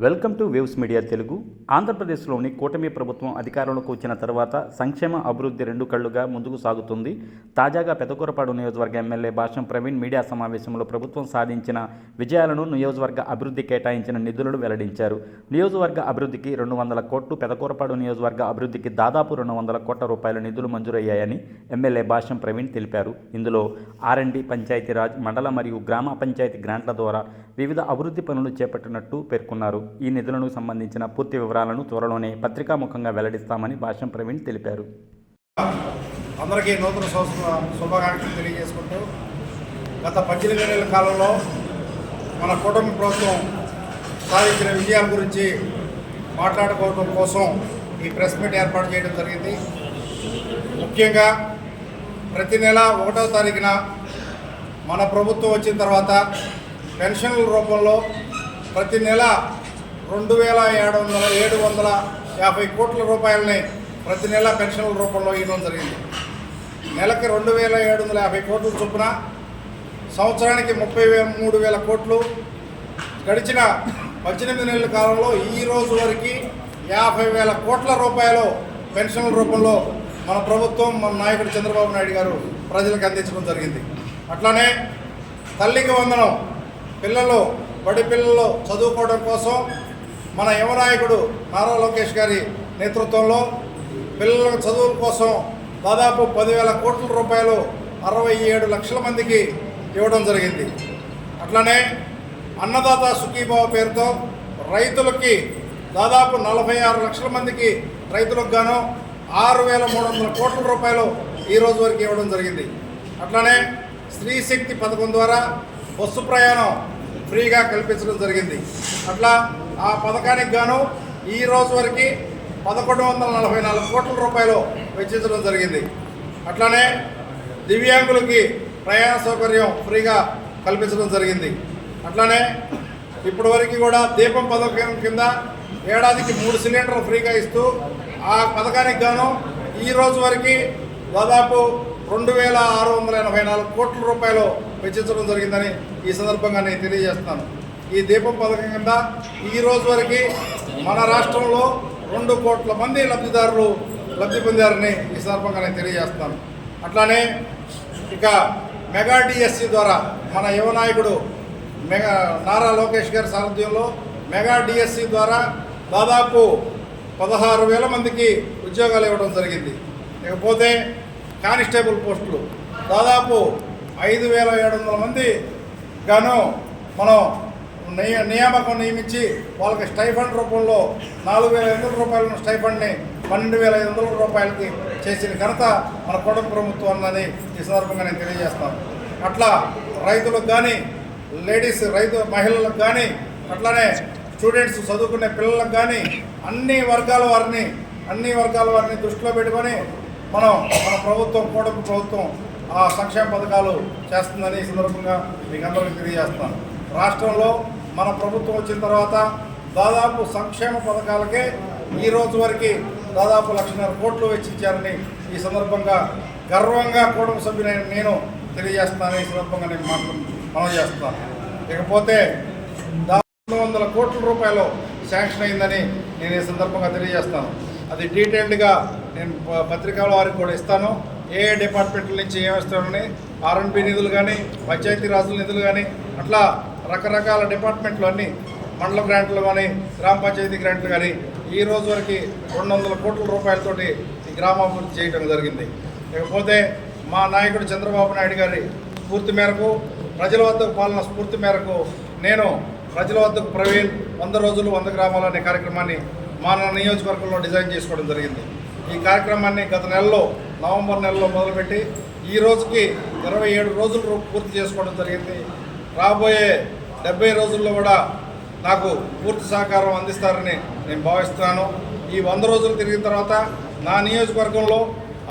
Welcome to waves media Telugu. ఆంధ్రప్రదేశ్లోని కూటమి ప్రభుత్వం అధికారంలోకి వచ్చిన తర్వాత సంక్షేమ అభివృద్ధి రెండు కళ్లుగా ముందుకు సాగుతుంది. తాజాగా పెదకూరపాడు నియోజకవర్గ ఎమ్మెల్యే భాష్యం ప్రవీణ్ మీడియా సమావేశంలో ప్రభుత్వం సాధించిన విజయాలను, నియోజకవర్గ అభివృద్ధి కేటాయించిన నిధులను వెల్లడించారు. నియోజకవర్గ అభివృద్ధికి 200 కోట్లు, పెదకూరపాడు నియోజకవర్గ అభివృద్ధికి దాదాపు 200 కోట్ల రూపాయల నిధులు మంజూరయ్యాయని ఎమ్మెల్యే భాష్యం ప్రవీణ్ తెలిపారు. ఇందులో R&D, పంచాయతీరాజ్, మండల మరియు గ్రామ పంచాయతీ గ్రాంట్ల ద్వారా వివిధ అభివృద్ధి పనులు చేపట్టినట్టు పేర్కొన్నారు. ఈ నిధులకు సంబంధించిన పూర్తి వివరాలను త్వరలోనే పత్రికాముఖంగా వెల్లడిస్తామని భాష్యం ప్రవీణ్ తెలిపారు. అందరికీ నూతన సంవత్సర శుభాకాంక్షలు తెలియజేసుకుంటూ, గత 18 నెలల కాలంలో మన కూటమి ప్రభుత్వం సాధించిన విజయాల గురించి మాట్లాడుకోవడం కోసం ఈ ప్రెస్ మీట్ ఏర్పాటు చేయడం జరిగింది. ముఖ్యంగా ప్రతి నెల 1వ తారీఖున మన ప్రభుత్వం వచ్చిన తర్వాత పెన్షన్ల రూపంలో ప్రతి నెల 2,750 కోట్ల రూపాయలని ప్రతి నెల పెన్షన్ల రూపంలో ఇవ్వడం జరిగింది. నెలకి 2,750 కోట్ల చొప్పున, సంవత్సరానికి 33,000 కోట్లు. గడిచిన 18 నెలల కాలంలో ఈ రోజు వరకు 50,000 కోట్ల రూపాయలు పెన్షన్ల రూపంలో మన ప్రభుత్వం, మన నాయకుడు చంద్రబాబు నాయుడు గారు ప్రజలకు అందించడం జరిగింది. అట్లానే తల్లికి వందనం, బడి పిల్లలు చదువుకోవడం కోసం మన యువ నాయకుడు నారా లోకేష్ గారి నేతృత్వంలో పిల్లల చదువుల కోసం దాదాపు 10,000 కోట్ల రూపాయలు 67 లక్షల మందికి ఇవ్వడం జరిగింది. అట్లనే అన్నదాత సుఖీభావ పేరుతో రైతులకి దాదాపు 46 లక్షల మందికి రైతులకు గాను 6,300 కోట్ల రూపాయలు ఈ రోజు వరకు ఇవ్వడం జరిగింది. అట్లనే స్త్రీ శక్తి పథకం ద్వారా బస్సు ప్రయాణం ఫ్రీగా కల్పించడం జరిగింది. అట్లా ఆ పథకానికి గాను ఈ రోజు వరకు 1,144 కోట్ల రూపాయలు వెచ్చించడం జరిగింది. అట్లానే దివ్యాంగులకి ప్రయాణ సౌకర్యం ఫ్రీగా కల్పించడం జరిగింది. అట్లానే ఇప్పటి వరకు కూడా దీపం పథకం కింద ఏడాదికి 3 సిలిండర్లు ఫ్రీగా ఇస్తూ ఆ పథకానికి గాను ఈ రోజు వరకు దాదాపు 2,684 కోట్ల రూపాయలు వెచ్చించడం జరిగిందని ఈ సందర్భంగా నేను తెలియజేస్తున్నాను. ఈ దీపం పథకం కింద ఈ రోజు వరకు మన రాష్ట్రంలో 2 కోట్ల మంది లబ్ధిదారులు లబ్ధి పొందారని ఈ సందర్భంగా నేను తెలియజేస్తున్నాను. అట్లానే ఇక మెగా డిఎస్సి ద్వారా మన యువ నాయకుడు నారా లోకేష్ గారి సారథ్యంలో మెగా డిఎస్సి ద్వారా దాదాపు 16,000 మందికి ఉద్యోగాలు ఇవ్వడం జరిగింది. ఇకపోతే కానిస్టేబుల్ పోస్టులు దాదాపు 5,700 మంది గాను మనం నియామకం నియమించి వాళ్ళకి స్టైఫండ్ రూపంలో 4,500 రూపాయల స్టైఫండ్ని 12,500 రూపాయలకి చేసిన ఘనత మన కూటమి ప్రభుత్వం అన్నది ఈ సందర్భంగా నేను తెలియజేస్తాను. అట్లా రైతులకు కానీ, మహిళలకు కానీ, అట్లానే స్టూడెంట్స్ చదువుకునే పిల్లలకు కానీ అన్ని వర్గాల వారిని దృష్టిలో పెట్టుకొని మన ప్రభుత్వం, కూటమి ప్రభుత్వం ఆ సంక్షేమ పథకాలు చేస్తుందని ఈ సందర్భంగా మీకు అందరికీ తెలియజేస్తున్నాను. రాష్ట్రంలో మన ప్రభుత్వం వచ్చిన తర్వాత దాదాపు సంక్షేమ పథకాలకే ఈ రోజు వరకు దాదాపు 1,00,000 కోట్లు వెచ్చించారని ఈ సందర్భంగా గర్వంగా కూటమి సభ్యులైన నేను తెలియజేస్తున్నాను. ఈ సందర్భంగా నేను మనం చేస్తున్నాను. ఇకపోతే 900 కోట్ల రూపాయలు శాంక్షన్ అయిందని నేను ఈ సందర్భంగా తెలియజేస్తాను. అది డీటెయిల్డ్గా నేను పత్రికల వారికి కూడా ఇస్తాను. ఏ డిపార్ట్మెంట్ల నుంచి ఏమిస్తానని, R&B నిధులు కానీ, పంచాయతీరాజుల నిధులు కానీ, అట్లా రకరకాల డిపార్ట్మెంట్లు అన్నీ, మండల గ్రాంట్లు కానీ, గ్రామ పంచాయతీ గ్రాంట్లు కానీ ఈ రోజు వరకు 200 కోట్ల రూపాయలతోటి ఈ గ్రామాభివృద్ధి చేయడం జరిగింది. ఇకపోతే మా నాయకుడు చంద్రబాబు నాయుడు గారి స్ఫూర్తి మేరకు, ప్రజల వద్దకు పాలన స్ఫూర్తి మేరకు నేను ప్రజల వద్దకు ప్రవీణ్ 100 రోజులు 100 గ్రామాలు అనే కార్యక్రమాన్ని మా నియోజకవర్గంలో డిజైన్ చేసుకోవడం జరిగింది. ఈ కార్యక్రమాన్ని గత నవంబర్ నెలలో మొదలుపెట్టి ఈ రోజుకి 27 రోజులు పూర్తి చేసుకోవడం జరిగింది. రాబోయే 70 రోజుల్లో కూడా నాకు పూర్తి సహకారం అందిస్తారని నేను భావిస్తున్నాను. ఈ 100 రోజులు తిరిగిన తర్వాత నా నియోజకవర్గంలో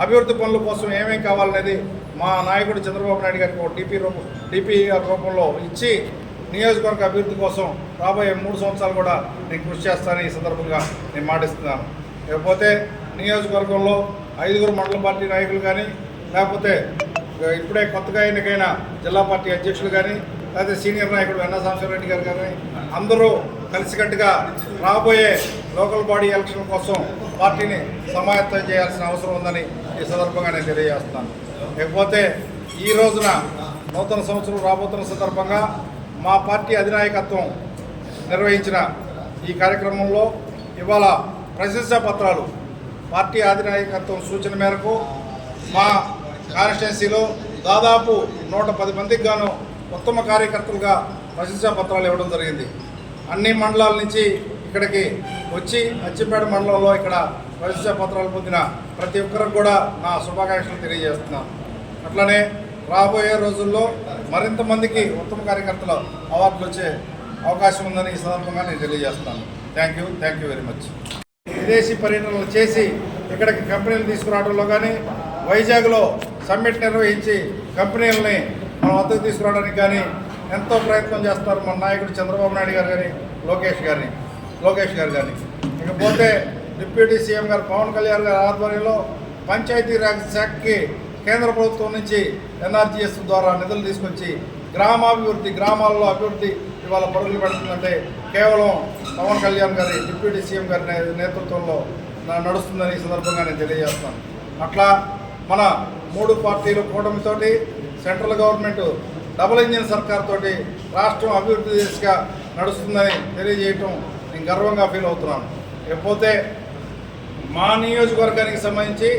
అభివృద్ధి పనుల కోసం ఏమేమి కావాలనేది మా నాయకుడు చంద్రబాబు నాయుడు గారికి డిపి రూపంలో ఇచ్చి నియోజకవర్గ అభివృద్ధి కోసం రాబోయే 3 సంవత్సరాలు కూడా నేను కృషి చేస్తానని ఈ సందర్భంగా నేను మాటిస్తున్నాను. ఇకపోతే నియోజకవర్గంలో 5 మండల పార్టీ నాయకులు కానీ, లేకపోతే ఇప్పుడే కొత్తగా ఎన్నికైన జిల్లా పార్టీ అధ్యక్షులు కానీ, లేకపోతే సీనియర్ నాయకుడు వెన్న సాంబశివరెడ్డి గారు కానీ అందరూ కలిసికట్టుగా రాబోయే లోకల్ బాడీ ఎలక్షన్ కోసం పార్టీని సమాయత్తం చేయాల్సిన అవసరం ఉందని ఈ సందర్భంగా నేను తెలియజేస్తున్నాను. లేకపోతే ఈ రోజున నూతన సంవత్సరం రాబోతున్న సందర్భంగా మా పార్టీ అధినాయకత్వం నిర్వహించిన ఈ కార్యక్రమంలో ఇవాళ ప్రశంసా పత్రాలు పార్టీ అధినాయకత్వం సూచన మేరకు మా కాన్స్టిట్యున్సీలో దాదాపు 110 మందికి గాను ఉత్తమ కార్యకర్తలుగా ప్రశంసా పత్రాలు ఇవ్వడం జరిగింది. అన్ని మండలాల నుంచి ఇక్కడికి వచ్చి అచ్చిపేట మండలంలో ఇక్కడ ప్రశంసా పత్రాలు పొందిన ప్రతి ఒక్కరికి కూడా నా శుభాకాంక్షలు తెలియజేస్తున్నాను. అట్లనే రాబోయే రోజుల్లో మరింత మందికి ఉత్తమ కార్యకర్తల అవార్డులు వచ్చే అవకాశం ఉందని ఈ సందర్భంగా నేను తెలియజేస్తున్నాను. Thank you very much. విదేశీ పర్యటనలు చేసి ఇక్కడికి కంపెనీలు తీసుకురావడంలో కానీ, వైజాగ్లో సమ్మిట్ నిర్వహించి కంపెనీలని మన వద్దకు తీసుకురావడానికి కానీ ఎంతో ప్రయత్నం చేస్తారు మన నాయకుడు చంద్రబాబు నాయుడు గారు కానీ, లోకేష్ గారు కానీ. ఇకపోతే డిప్యూటీ సీఎం గారు పవన్ కళ్యాణ్ గారి ఆధ్వర్యంలో పంచాయతీరాజ్ శాఖకి కేంద్ర ప్రభుత్వం నుంచి ఎన్ఆర్జీఎస్ ద్వారా నిధులు తీసుకొచ్చి గ్రామాల్లో అభివృద్ధి ఇవాళ పరుగులు పెడుతుందంటే కేవలం పవన్ కళ్యాణ్ గారి డిప్యూటీ సీఎం గారి నేతృత్వంలో నడుస్తుందని ఈ సందర్భంగా నేను తెలియజేస్తాను. అట్లా మన 3 పార్టీలు కూటమితోటి సెంట్రల్ గవర్నమెంట్ డబుల్ ఇంజిన్ సర్కార్ తోటి రాష్ట్రం అభివృద్ధి దిశగా నడుస్తుందని తెలియజేయటం నేను గర్వంగా ఫీల్ అవుతున్నాను. లేకపోతే మా నియోజకవర్గానికి సంబంధించి